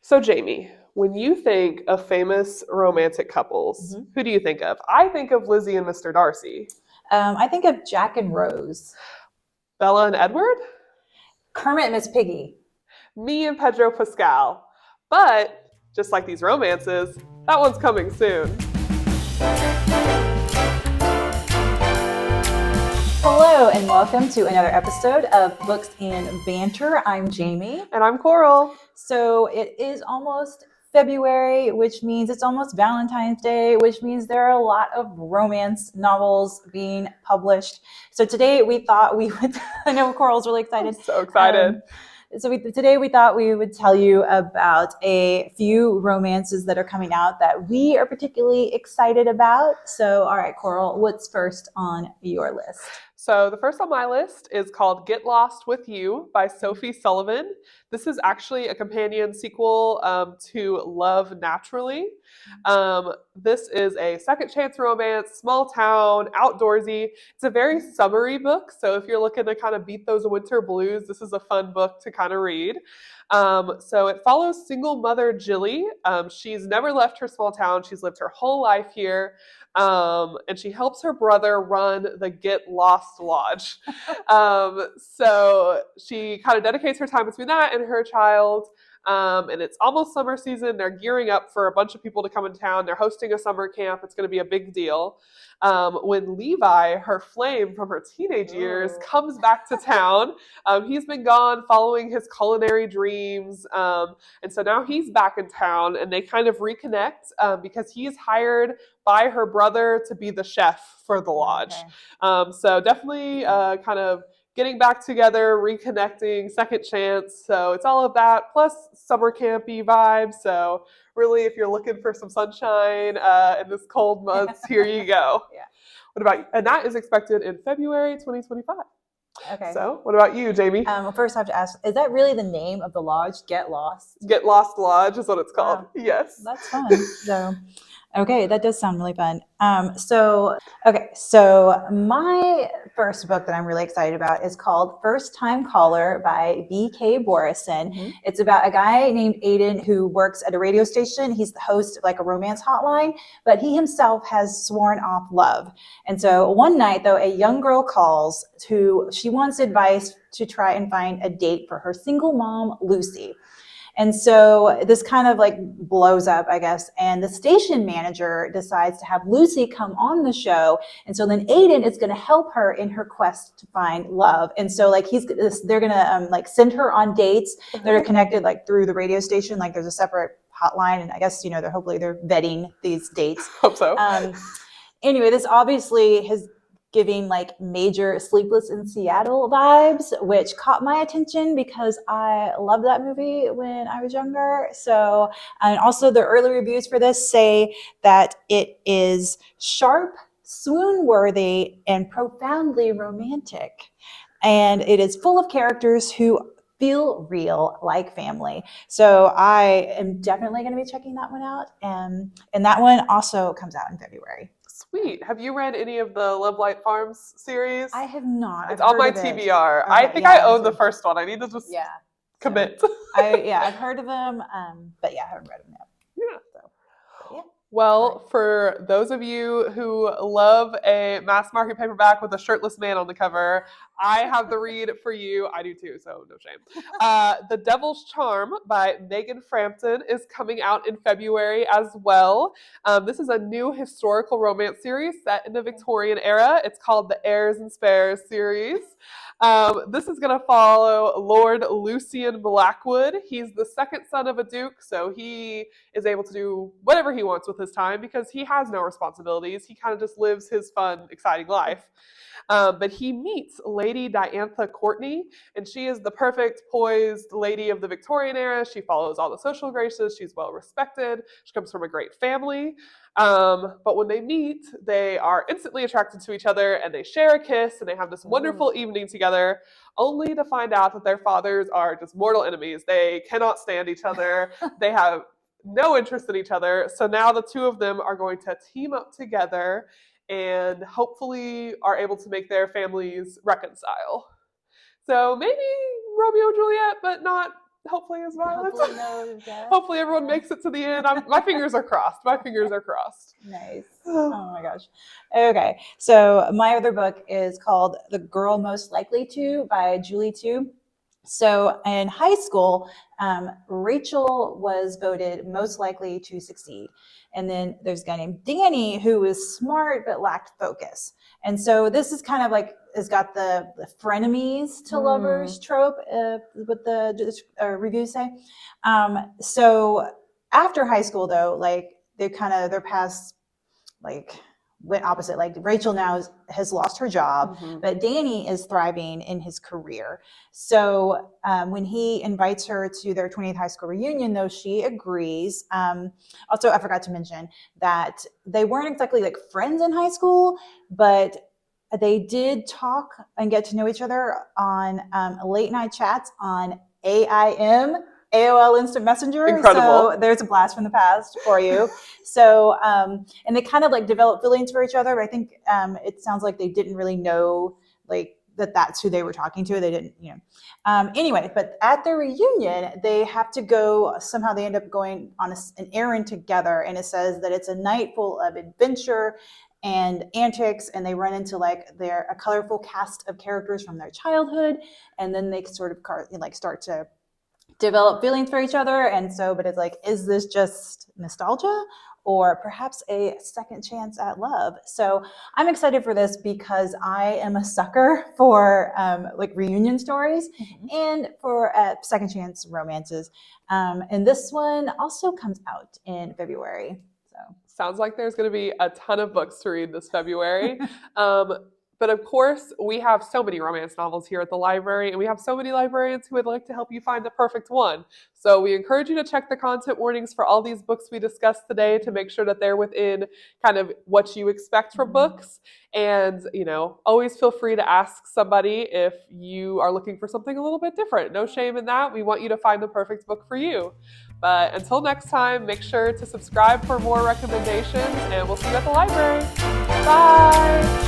So, Jamie, when you think of famous romantic couples, who do you think of? I think of Lizzie and Mr. Darcy. I think of Jack and Rose. Bella and Edward? Kermit and Miss Piggy. Me and Pedro Pascal. But, just like these romances, that one's coming soon. Hello, and welcome to another episode of Books and Banter. I'm Jamie. And I'm Coral. So it is almost February, which means it's almost Valentine's Day, which means there are a lot of romance novels being published. So today we thought we would, I know Coral's really excited. I'm so excited. Today we thought we would tell you about a few romances that are coming out that we are particularly excited about. So, all right, Coral, what's first on your list? So the first on my list is called Get Lost with You by Sophie Sullivan. This is actually a companion sequel to Love Naturally. This is a second chance romance, small town, outdoorsy. It's a very summery book, so if you're looking to kind of beat those winter blues, this is a fun book to kind of read. So it follows single mother Jilly. She's never left her small town. She's lived her whole life here. And she helps her brother run the Get Lost Lodge. So she kind of dedicates her time between that and her child. And it's almost summer season. They're gearing up for a bunch of people to come in town. They're hosting a summer camp. It's going to be a big deal. When Levi, her flame from her teenage years, comes back to town, he's been gone following his culinary dreams. And so now he's back in town and they kind of reconnect because he's hired by her brother to be the chef for the lodge. Okay. So definitely kind of getting back together, reconnecting, second chance. So it's all of that, plus summer campy vibes. So really, if you're looking for some sunshine in this cold months, here you go. Yeah. What about you? And that is expected in February 2025. Okay. So what about you, Jamie? Well, first I have to ask, is that really the name of the lodge, Get Lost? Get Lost Lodge is what it's called. Wow. Yes. That's fun. So, okay, that does sound really fun. So my first book that I'm really excited about is called First Time Caller by B.K. Borison. Mm-hmm. It's about a guy named Aiden who works at a radio station. He's the host of like a romance hotline, but he himself has sworn off love. And so one night, though, a young girl calls she wants advice to try and find a date for her single mom, Lucy. And so this kind of like blows up, I guess. And the station manager decides to have Lucy come on the show. And so then Aiden is going to help her in her quest to find love. And so like they're going to like send her on dates that are connected like through the radio station. Like there's a separate hotline. And I guess, they're vetting these dates. Hope so. Anyway, this obviously has giving like major Sleepless in Seattle vibes, which caught my attention because I loved that movie when I was younger. So, and also the early reviews for this say that it is sharp, swoon-worthy, and profoundly romantic. And it is full of characters who feel real, like family. So I am definitely going to be checking that one out. And that one also comes out in February. Sweet. Have you read any of the Love Light Farms series? I have not. It's on my TBR. Okay, I think I own the first one. I need to just commit. So, I've heard of them, but I haven't read them yet. Yeah. So, Well, for those of you who love a mass market paperback with a shirtless man on the cover, I have the read for you. I do too, so no shame. The Devil's Charm by Megan Frampton is coming out in February as well. This is a new historical romance series set in the Victorian era. It's called the Heirs and Spares series. This is going to follow Lord Lucian Blackwood. He's the second son of a duke, so he is able to do whatever he wants with his time because he has no responsibilities. He kind of just lives his fun, exciting life. But he meets Lady Diantha Courtney, and she is the perfect, poised lady of the Victorian era. She follows all the social graces. She's well respected. She comes from a great family. But when they meet, they are instantly attracted to each other, and they share a kiss, and they have this wonderful evening together, only to find out that their fathers are just mortal enemies. They cannot stand each other. They have no interest in each other. So now the two of them are going to team up together and hopefully are able to make their families reconcile. So maybe Romeo and Juliet, but not hopefully as violent. Hopefully no death. Hopefully everyone makes it to the end. My fingers are crossed. My fingers are crossed. Nice. Oh my gosh. Okay. So my other book is called The Girl Most Likely To by Julie Tieu. So in high school, Rachel was voted most likely to succeed. And then there's a guy named Danny who was smart but lacked focus. And so this is kind of like, it's got the frenemies to lovers trope, what the reviews say. So after high school though, like their paths like went opposite. Like Rachel now has lost her job, but Danny is thriving in his career. So when he invites her to their 20th high school reunion, though, she agrees. Also, I forgot to mention that they weren't exactly like friends in high school, but they did talk and get to know each other on late night chats on AOL Instant Messenger. Incredible. So there's a blast from the past for you. So, and they kind of like developed feelings for each other, but I think it sounds like they didn't really know like that's who they were talking to. They didn't, anyway, but at their reunion, they have to go, somehow they end up going on an errand together. And it says that it's a night full of adventure and antics, and they run into like a colorful cast of characters from their childhood. And then they sort of start to develop feelings for each other. And so, but it's like, is this just nostalgia or perhaps a second chance at love? So I'm excited for this because I am a sucker for like reunion stories and for second chance romances. And this one also comes out in February. So sounds like there's going to be a ton of books to read this February. But of course, we have so many romance novels here at the library, and we have so many librarians who would like to help you find the perfect one. So we encourage you to check the content warnings for all these books we discussed today to make sure that they're within kind of what you expect from books. And, always feel free to ask somebody if you are looking for something a little bit different. No shame in that. We want you to find the perfect book for you. But until next time, make sure to subscribe for more recommendations, and we'll see you at the library. Bye!